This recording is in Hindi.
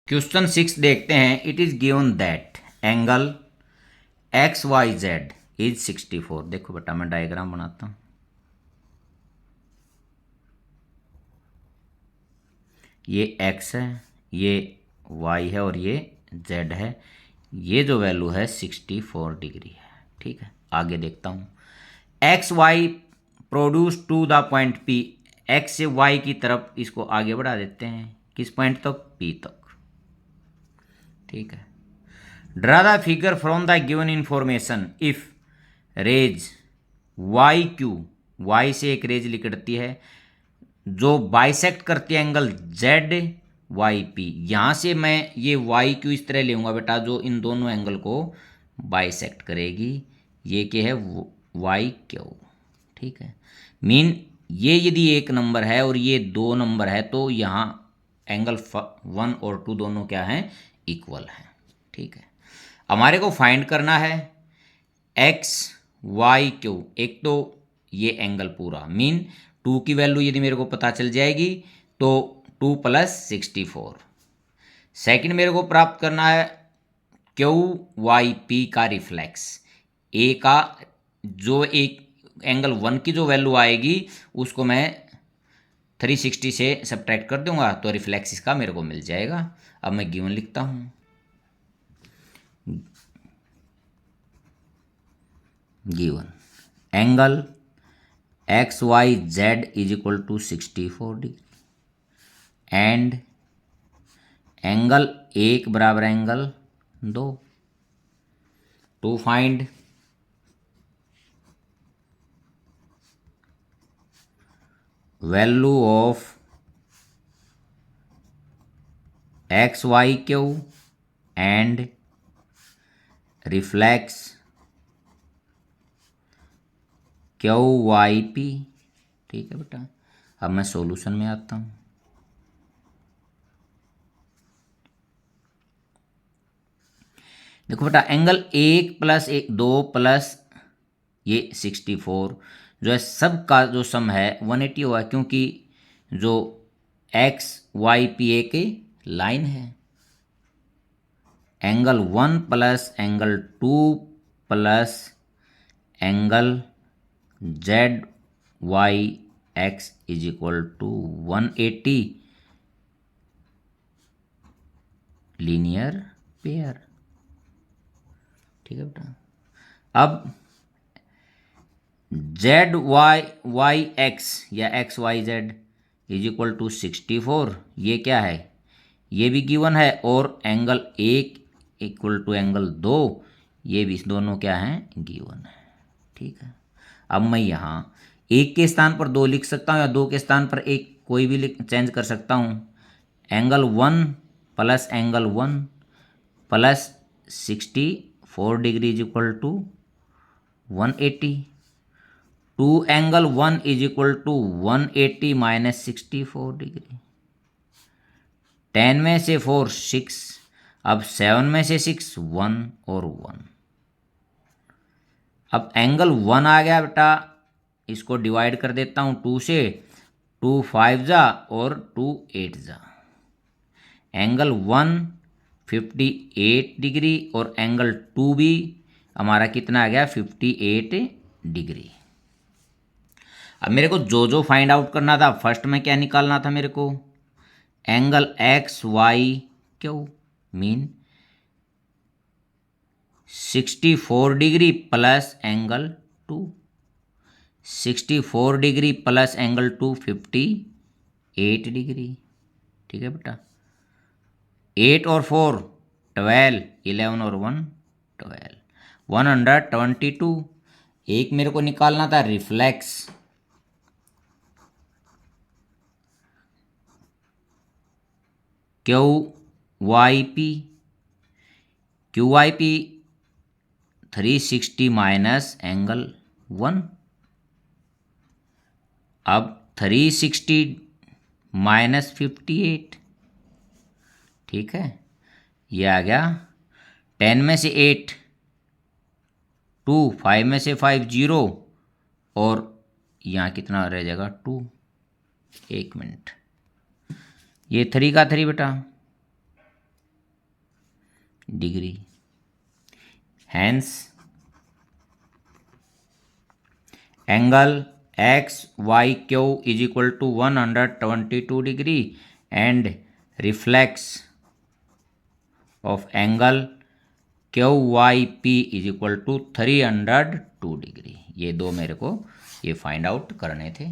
क्वेश्चन 6 देखते हैं। It is given that angle X Y Z is 64। देखो बेटा मैं डायग्राम बनाता हूँ। ये एक्स है, ये वाई है और ये जेड है। ये जो वैल्यू है 64 डिग्री है। ठीक है, आगे देखता हूँ। X Y produce to the point P. X से वाई की तरफ इसको आगे बढ़ा देते हैं। किस पॉइंट तक? पी तक। ठीक है। Draw the figure from the given information if rays Y Q, Y से एक रेज निकलती है जो बाइसेक्ट करती है एंगल जेड वाई पी। यहां से मैं ये वाई क्यू इस तरह लेऊंगा बेटा, जो इन दोनों एंगल को बाइसेक्ट करेगी। ये क्या है? Y Q. ठीक है, मीन ये यदि एक नंबर है और ये दो नंबर है तो यहाँ एंगल 1 और 2 दोनों क्या हैं? इक्वल हैं। ठीक है, हमारे को फाइंड करना है एक्स वाई क्यू। एक तो ये एंगल पूरा, मीन 2 की वैल्यू यदि मेरे को पता चल जाएगी तो 2 + 64। सेकंड मेरे को प्राप्त करना है क्यू वाई पी का रिफ्लेक्स। ए का जो एक एंगल 1 की जो वैल्यू आएगी उसको मैं 360 से सब्ट्रैक्ट कर दूंगा तो रिफ्लेक्स इसका मेरे को मिल जाएगा। अब मैं गिवन लिखता हूँ। Given angle X Y Z is equal to 64 degree and angle 1 बराबर angle 2। To find value of X Y Q and reflex Q Y P. ठीक है बेटा, अब मैं सॉल्यूशन में आता हूँ। देखो बेटा, एंगल 1 + 1 2 प्लस ये 64 जो है सब का जो सम है 180 हुआ, क्योंकि जो एक्स वाई पी ए की लाइन है। Angle 1 + angle 2 plus angle Z Y X is equal to 180 linear pair. ठीक है बेटा, अब जेड वाई वाई एक्स या X Y Z is equal to 64, ये क्या है? ये भी गिवन है। और एंगल 1 इक्वल टू एंगल 2, ये भी दोनों क्या हैं? गिवन है। ठीक है, अब मैं यहाँ 1 के स्थान पर 2 लिख सकता हूँ या 2 के स्थान पर 1 कोई भी चेंज कर सकता हूँ। Angle 1 + angle 1 plus 64 degree is equal to 180। 2 angle 1 is equal to 180 - 64 degree. 10 में से 4 6, अब 7 में से 6 1 और 1। अब एंगल 1 आ गया बेटा, इसको डिवाइड कर देता हूँ 2 से। 2 5 जा और 2 8 जा। एंगल 1 58 डिग्री और एंगल 2 भी हमारा कितना आ गया? 58 डिग्री। अब मेरे को जो जो फाइंड आउट करना था, फर्स्ट में क्या निकालना था मेरे को? Angle X Y Q, mean 64 degree plus angle 2। 64 degree plus angle 2 58 degree. ठीक है बेटा, 8 और 4 12, 11 और 1 12, 122। एक मेरे को निकालना था reflex. Q Y P, Q Y P 360 minus angle 1। अब 360 - 58। ठीक है, ये आ गया 10 में से 8 2, 5 में से 5 0 और यहाँ कितना रह जाएगा? 2। 1 मिनट, ये 3 का 3 बेटा, degree. Hence angle X Y Q is equal to 122 degree and reflex of angle Q Y P is equal to 302 degree. ये दो मेरे को ये फाइंड आउट करने थे।